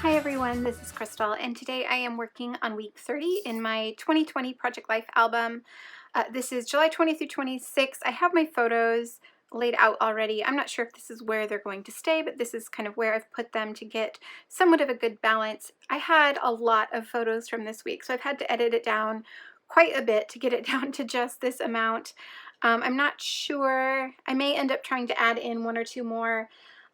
Hi everyone, this is Crystal, and today I am working on week 30 in my 2020 Project Life album. This is July 20 through 26. I have my photos laid out already. I'm not sure if this is where they're going to stay, but this is kind of where I've put them to get somewhat of a good balance. I had a lot of photos from this week, so I've had to edit it down quite a bit to get it down to just this amount. I'm not sure. I may end up trying to add in one or two more,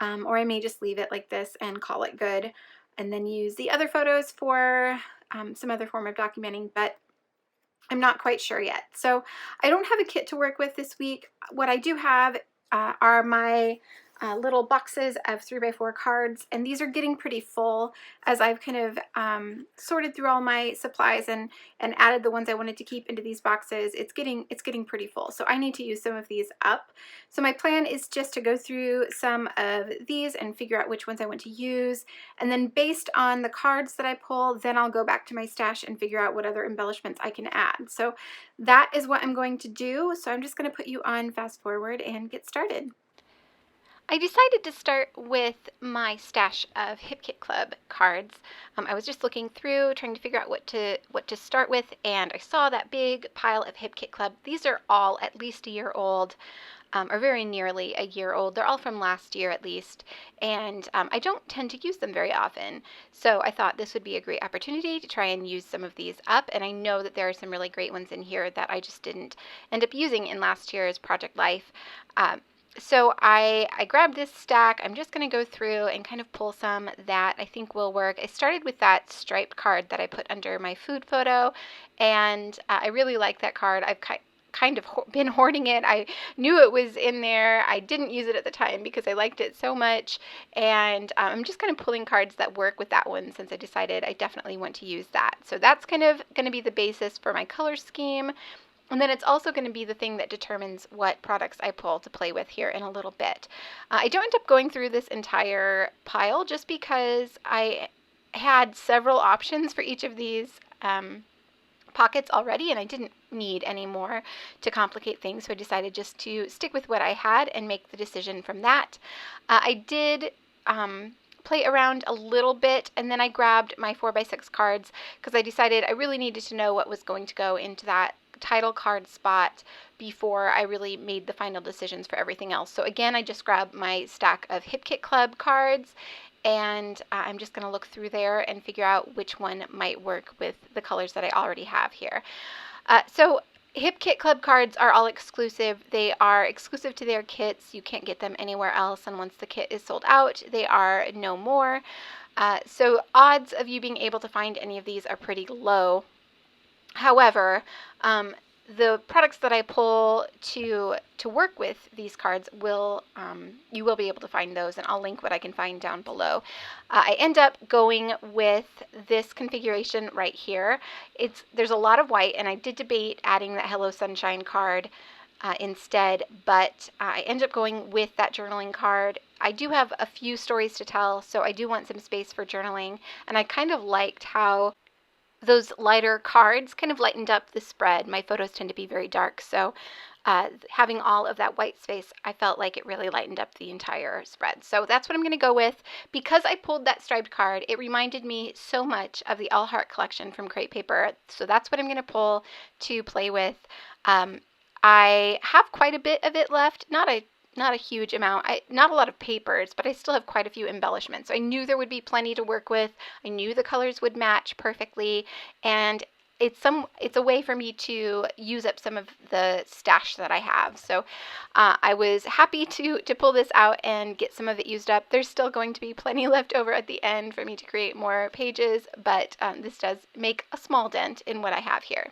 or I may just leave it like this and call it good, and then use the other photos for some other form of documenting, but I'm not quite sure yet. So I don't have a kit to work with this week. What I do have are my little boxes of 3x4 cards, and these are getting pretty full as I've kind of sorted through all my supplies and added the ones I wanted to keep into these boxes. It's getting pretty full, so I need to use some of these up. So my plan is just to go through some of these and figure out which ones I want to use, and then based on the cards that I pull, then I'll go back to my stash and figure out what other embellishments I can add. So that is what I'm going to do. So I'm just going to put you on fast forward and get started. I decided to start with my stash of Hip Kit Club cards. I was just looking through, trying to figure out what to start with, and I saw that big pile of Hip Kit Club. These are all at least a year old, or very nearly a year old. They're all from last year at least, and I don't tend to use them very often. So I thought this would be a great opportunity to try and use some of these up, and I know that there are some really great ones in here that I just didn't end up using in last year's Project Life. So I grabbed this stack. I'm just going to go through and kind of pull some that I think will work. I started with that striped card that I put under my food photo, and I really like that card. I've kind of been hoarding it. I knew it was in there. I didn't use it at the time because I liked it so much, and I'm just kind of pulling cards that work with that one since I decided I definitely want to use that. So that's kind of going to be the basis for my color scheme. And then it's also going to be the thing that determines what products I pull to play with here in a little bit. I don't end up going through this entire pile just because I had several options for each of these pockets already, and I didn't need any more to complicate things, so I decided just to stick with what I had and make the decision from that. I did play around a little bit, and then I grabbed my 4x6 cards because I decided I really needed to know what was going to go into that title card spot before I really made the final decisions for everything else. So again, I just grabbed my stack of Hip Kit Club cards, and I'm just going to look through there and figure out which one might work with the colors that I already have here. So Hip Kit Club cards are all exclusive. They are exclusive to their kits. You can't get them anywhere else, and once the kit is sold out, they are no more. So odds of you being able to find any of these are pretty low. However, the products that I pull to work with these cards will you will be able to find those, and I'll link what I can find down below. I end up going with this configuration right here. There's a lot of white, and I did debate adding that Hello Sunshine card instead, but I end up going with that journaling card. I do have a few stories to tell, so I do want some space for journaling, and I kind of liked how those lighter cards kind of lightened up the spread. My photos tend to be very dark, so having all of that white space, I felt like it really lightened up the entire spread. So that's what I'm going to go with. Because I pulled that striped card, it reminded me so much of the All Heart collection from Crate Paper, so that's what I'm going to pull to play with. I have quite a bit of it left, not a huge amount, not a lot of papers, but I still have quite a few embellishments. So I knew there would be plenty to work with. I knew the colors would match perfectly, and it's a way for me to use up some of the stash that I have. So I was happy to pull this out and get some of it used up. There's still going to be plenty left over at the end for me to create more pages, but this does make a small dent in what I have here.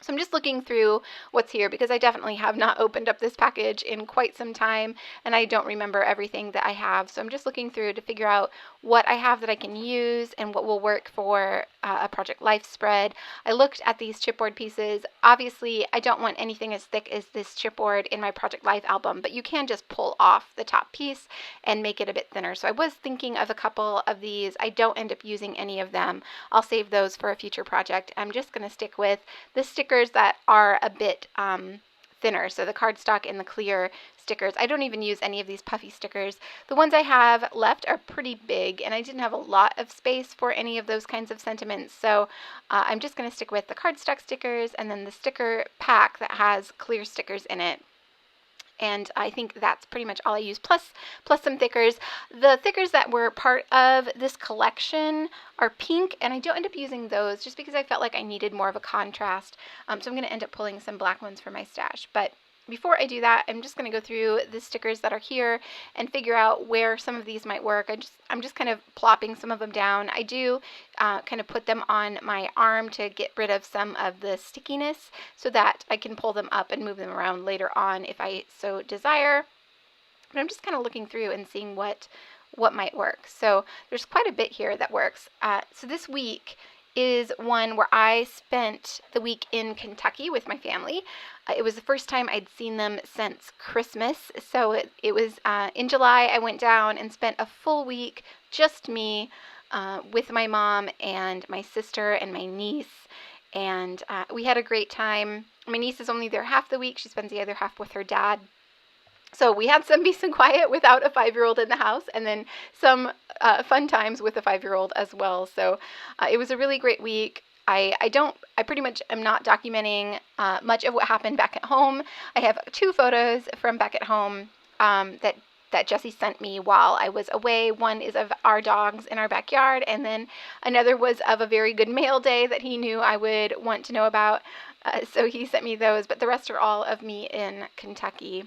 So I'm just looking through what's here because I definitely have not opened up this package in quite some time, and I don't remember everything that I have. So I'm just looking through to figure out what I have that I can use and what will work for a Project Life spread. I looked at these chipboard pieces. Obviously, I don't want anything as thick as this chipboard in my Project Life album, but you can just pull off the top piece and make it a bit thinner. So I was thinking of a couple of these. I don't end up using any of them. I'll save those for a future project. I'm just going to stick with the stickers that are a bit thinner. So the cardstock and the clear stickers. I don't even use any of these puffy stickers. The ones I have left are pretty big, and I didn't have a lot of space for any of those kinds of sentiments. So I'm just going to stick with the cardstock stickers and then the sticker pack that has clear stickers in it. And I think that's pretty much all I use, plus some thickers. The thickers that were part of this collection are pink, and I don't end up using those just because I felt like I needed more of a contrast. So I'm going to end up pulling some black ones for my stash. But before I do that, I'm just going to go through the stickers that are here and figure out where some of these might work. I'm just kind of plopping some of them down. I do kind of put them on my arm to get rid of some of the stickiness so that I can pull them up and move them around later on if I so desire. But I'm just kind of looking through and seeing what might work. So there's quite a bit here that works. So this week is one where I spent the week in Kentucky with my family. It was the first time I'd seen them since Christmas. So it was in July. I went down and spent a full week, just me, with my mom and my sister and my niece. And we had a great time. My niece is only there half the week. She spends the other half with her dad. So we had some peace and quiet without a 5-year-old in the house, and then some fun times with a 5-year-old as well. So it was a really great week. I pretty much am not documenting much of what happened back at home. I have 2 photos from back at home that Jesse sent me while I was away. One is of our dogs in our backyard, and then another was of a very good mail day that he knew I would want to know about. So he sent me those, but the rest are all of me in Kentucky.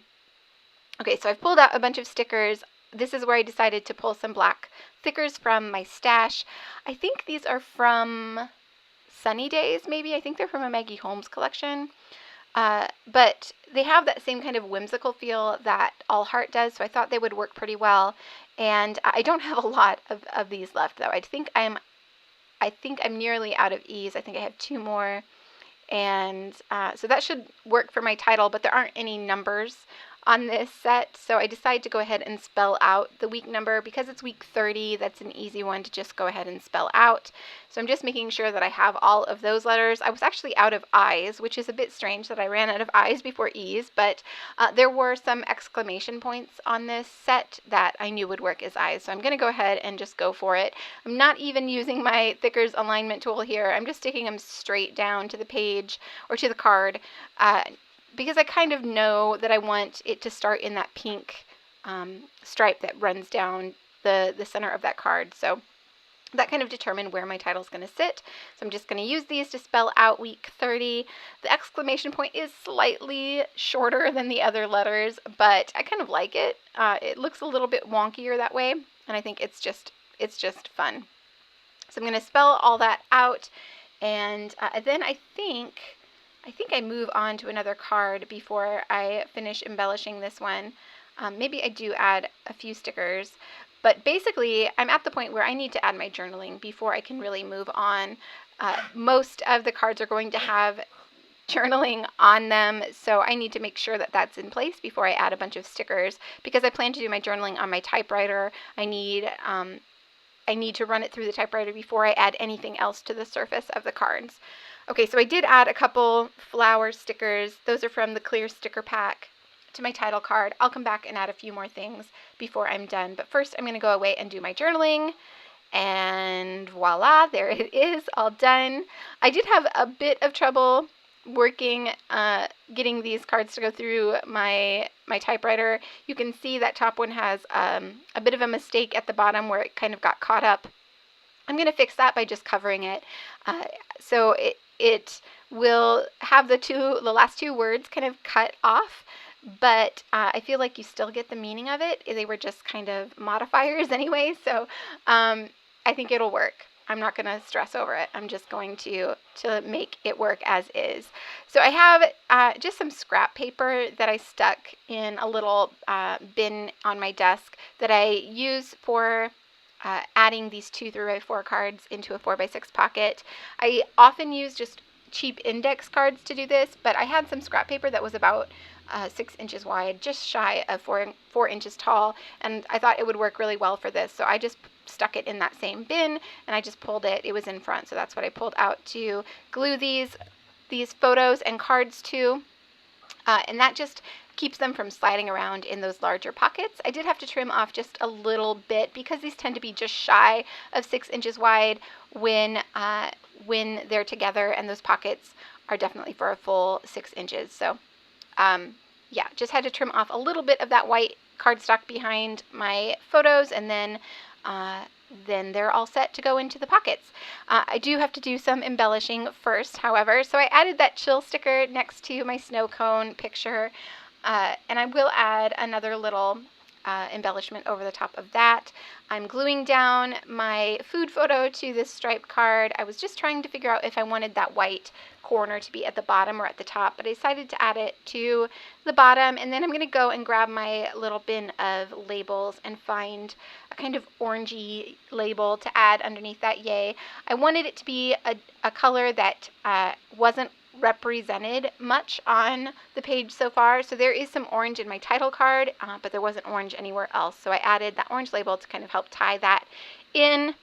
Okay, so I've pulled out a bunch of stickers. This is where I decided to pull some black thickers from my stash. I think these are from Sunny Days, maybe. I think they're from a Maggie Holmes collection. But they have that same kind of whimsical feel that All Heart does, so I thought they would work pretty well. And I don't have a lot of these left, though. I think I'm nearly out of ease. I think I have 2 more. And so that should work for my title, but there aren't any numbers on this set, so I decided to go ahead and spell out the week number. Because it's week 30, that's an easy one to just go ahead and spell out. So I'm just making sure that I have all of those letters. I was actually out of I's, which is a bit strange that I ran out of I's before E's, but there were some exclamation points on this set that I knew would work as I's, so I'm going to go ahead and just go for it. I'm not even using my thickers alignment tool here. I'm just sticking them straight down to the page or to the card, because I kind of know that I want it to start in that pink stripe that runs down the center of that card. So that kind of determined where my title is going to sit. So I'm just going to use these to spell out week 30. The exclamation point is slightly shorter than the other letters, but I kind of like it. It looks a little bit wonkier that way, and I think it's just fun. So I'm going to spell all that out, and then I think I move on to another card before I finish embellishing this one. Maybe I do add a few stickers, but basically I'm at the point where I need to add my journaling before I can really move on. Most of the cards are going to have journaling on them, so I need to make sure that that's in place before I add a bunch of stickers, because I plan to do my journaling on my typewriter. I need to run it through the typewriter before I add anything else to the surface of the cards. Okay, so I did add a couple flower stickers. Those are from the clear sticker pack to my title card. I'll come back and add a few more things before I'm done. But first, I'm going to go away and do my journaling. And voila, there it is, all done. I did have a bit of trouble working, getting these cards to go through my typewriter. You can see that top one has a bit of a mistake at the bottom where it kind of got caught up. I'm going to fix that by just covering it. So it will have the last 2 words kind of cut off, but I feel like you still get the meaning of it. They were just kind of modifiers anyway, so I think it'll work. I'm not going to stress over it. I'm just going to make it work as is. So I have just some scrap paper that I stuck in a little bin on my desk that I use for adding these 2 3x4 cards into a 4x6 pocket. I often use just cheap index cards to do this, but I had some scrap paper that was about 6 inches wide, just shy of 4 inches tall, and I thought it would work really well for this. So I just stuck it in that same bin, and I just pulled it. It was in front, so that's what I pulled out to glue these photos and cards to. And that just keeps them from sliding around in those larger pockets. I did have to trim off just a little bit because these tend to be just shy of 6 inches wide when they're together, and those pockets are definitely for a full 6 inches. So yeah, just had to trim off a little bit of that white cardstock behind my photos, and then they're all set to go into the pockets. I do have to do some embellishing first, however, so I added that chill sticker next to my snow cone picture, and I will add another little embellishment over the top of that. I'm gluing down my food photo to this striped card. I was just trying to figure out if I wanted that white corner to be at the bottom or at the top, but I decided to add it to the bottom, and then I'm going to go and grab my little bin of labels and find a kind of orangey label to add underneath that yay. I wanted it to be a color that wasn't represented much on the page so far. So there is some orange in my title card, but there wasn't orange anywhere else. So I added that orange label to kind of help tie that in.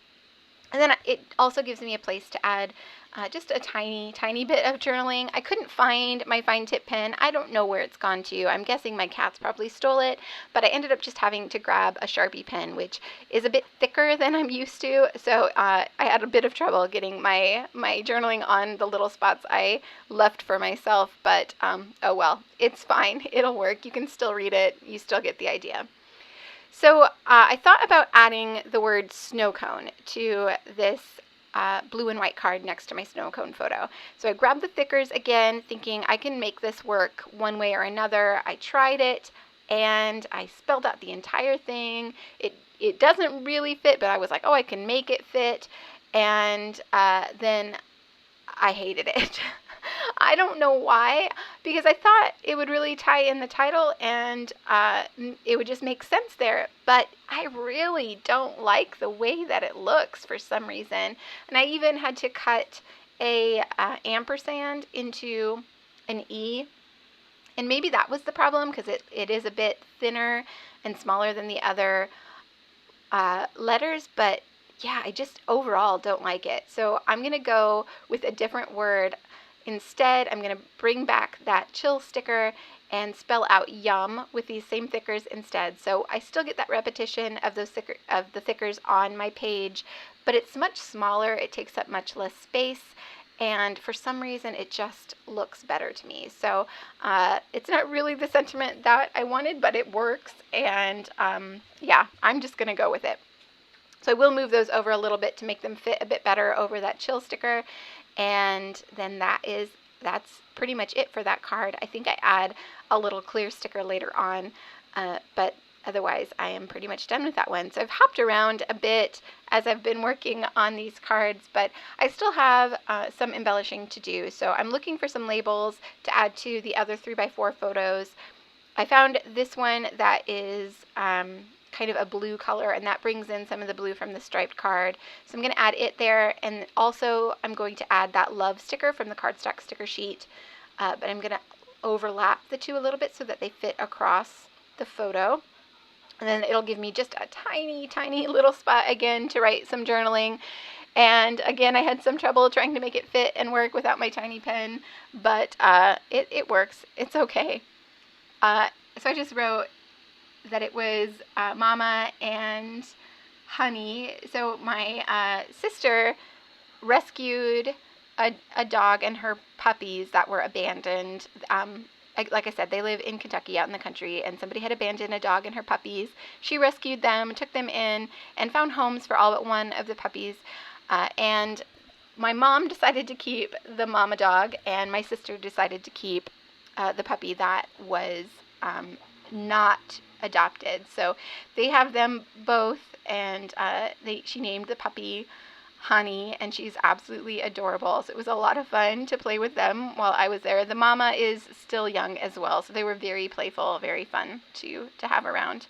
And then it also gives me a place to add just a tiny bit of journaling. I couldn't find my fine tip pen. I don't know where it's gone to. I'm guessing my cats probably stole it, but I ended up just having to grab a Sharpie pen, which is a bit thicker than I'm used to. So I had a bit of trouble getting my journaling on the little spots I left for myself, but oh well, it's fine. It'll work. You can still read it. You still get the idea. So I thought about adding the word snow cone to this blue and white card next to my snow cone photo. So I grabbed the thickers again, thinking I can make this work one way or another. I tried it, and I spelled out the entire thing. It doesn't really fit, but I was like, oh, I can make it fit, and then I hated it. I don't know why, because I thought it would really tie in the title and it would just make sense there, but I really don't like the way that it looks for some reason. And I even had to cut a ampersand into an E, and maybe that was the problem, because it is a bit thinner and smaller than the other letters, but yeah, I just overall don't like it. So I'm going to go with a different word. Instead, I'm going to bring back that chill sticker and spell out yum with these same thickers instead. So I still get that repetition of the thickers on my page, but it's much smaller. It takes up much less space, and for some reason it just looks better to me. So it's not really the sentiment that I wanted, but it works, and yeah, I'm just going to go with it. So I will move those over a little bit to make them fit a bit better over that chill sticker. And then that's pretty much it for that card. I think I add a little clear sticker later on, but otherwise I am pretty much done with that one. So I've hopped around a bit as I've been working on these cards, but I still have some embellishing to do. So I'm looking for some labels to add to the other 3x4 photos. I found this one that is kind of a blue color, and that brings in some of the blue from the striped card. So I'm going to add it there, and also I'm going to add that love sticker from the cardstock sticker sheet, but I'm going to overlap the two a little bit so that they fit across the photo. And then it'll give me just a tiny little spot again to write some journaling. And again, I had some trouble trying to make it fit and work without my tiny pen, but it works. It's okay. So I just wrote that it was Mama and Honey. So my sister rescued a dog and her puppies that were abandoned. Like I said, they live in Kentucky out in the country, and somebody had abandoned a dog and her puppies. She rescued them, took them in, and found homes for all but one of the puppies. And my mom decided to keep the mama dog, and my sister decided to keep the puppy that was not adopted. So they have them both, and she named the puppy Honey, and she's absolutely adorable. So it was a lot of fun to play with them while I was there. The mama is still young as well, so they were very playful, very fun to have around.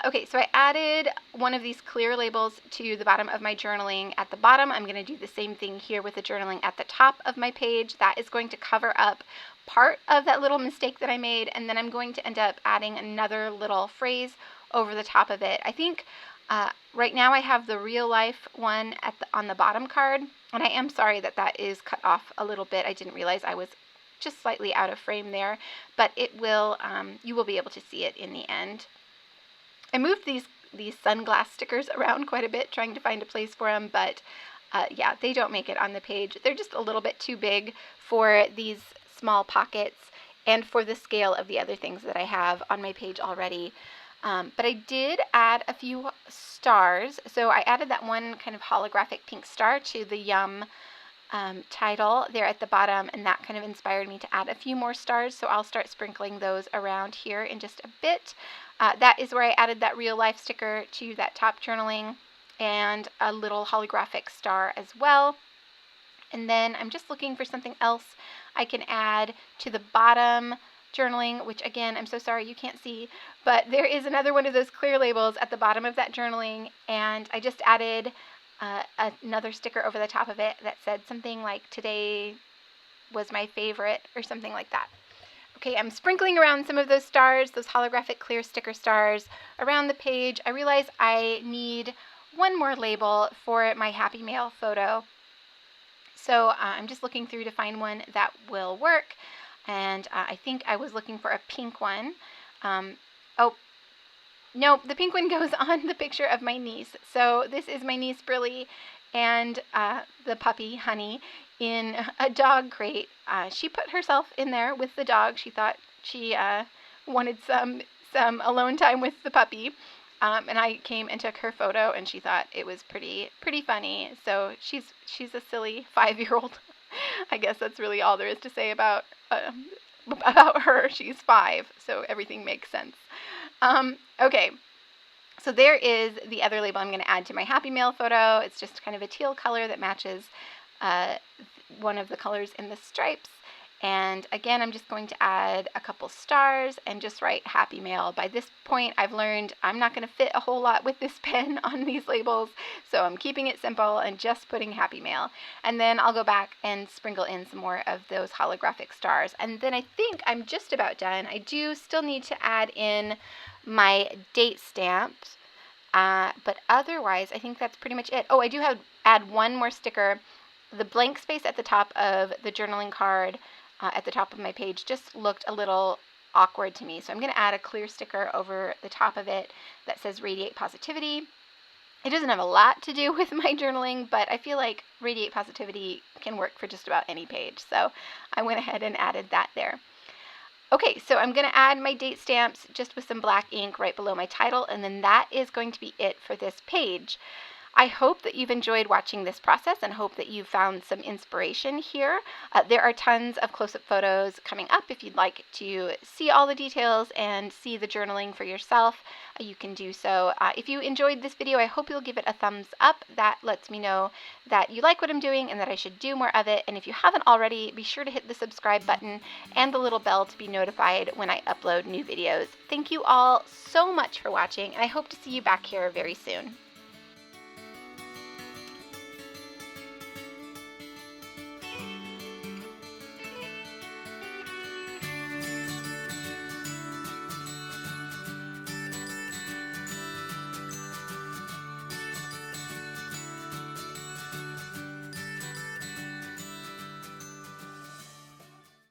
Okay, so I added one of these clear labels to the bottom of my journaling at the bottom. I'm going to do the same thing here with the journaling at the top of my page. That is going to cover up part of that little mistake that I made, and then I'm going to end up adding another little phrase over the top of it. I think right now I have the real life one on the bottom card, and I am sorry that is cut off a little bit. I didn't realize I was just slightly out of frame there, but it will, you will be able to see it in the end. I moved these sunglass stickers around quite a bit trying to find a place for them, but yeah, they don't make it on the page. They're just a little bit too big for these small pockets and for the scale of the other things that I have on my page already. But I did add a few stars. So I added that one kind of holographic pink star to the Yum title there at the bottom, and that kind of inspired me to add a few more stars. So I'll start sprinkling those around here in just a bit. That is where I added that real life sticker to that top journaling, and a little holographic star as well. And then I'm just looking for something else I can add to the bottom journaling, which again, I'm so sorry you can't see, but there is another one of those clear labels at the bottom of that journaling, and I just added another sticker over the top of it that said something like, "Today was my favorite," or something like that. Okay, I'm sprinkling around some of those stars, those holographic clear sticker stars, around the page. I realize I need one more label for my Happy Mail photo. So I'm just looking through to find one that will work. And I think I was looking for a pink one. Oh, no, the pink one goes on the picture of my niece. So this is my niece Brillie and the puppy Honey in a dog crate. She put herself in there with the dog. She thought she wanted some alone time with the puppy. And I came and took her photo, and she thought it was pretty funny. So she's a silly 5-year-old. I guess that's really all there is to say about her. She's 5, so everything makes sense. Okay. So there is the other label I'm going to add to my Happy Mail photo. It's just kind of a teal color that matches one of the colors in the stripes. And again, I'm just going to add a couple stars and just write Happy Mail. By this point, I've learned I'm not going to fit a whole lot with this pen on these labels, so I'm keeping it simple and just putting Happy Mail. And then I'll go back and sprinkle in some more of those holographic stars. And then I think I'm just about done. I do still need to add in my date stamps, but otherwise, I think that's pretty much it. Oh, I do add one more sticker. The blank space at the top of the journaling card at the top of my page just looked a little awkward to me. So I'm going to add a clear sticker over the top of it that says Radiate Positivity. It doesn't have a lot to do with my journaling, but I feel like Radiate Positivity can work for just about any page. So I went ahead and added that there. Okay, so I'm going to add my date stamps just with some black ink right below my title, and then that is going to be it for this page. I hope that you've enjoyed watching this process and hope that you've found some inspiration here. There are tons of close-up photos coming up. If you'd like to see all the details and see the journaling for yourself, you can do so. If you enjoyed this video, I hope you'll give it a thumbs up. That lets me know that you like what I'm doing and that I should do more of it. And if you haven't already, be sure to hit the subscribe button and the little bell to be notified when I upload new videos. Thank you all so much for watching, and I hope to see you back here very soon.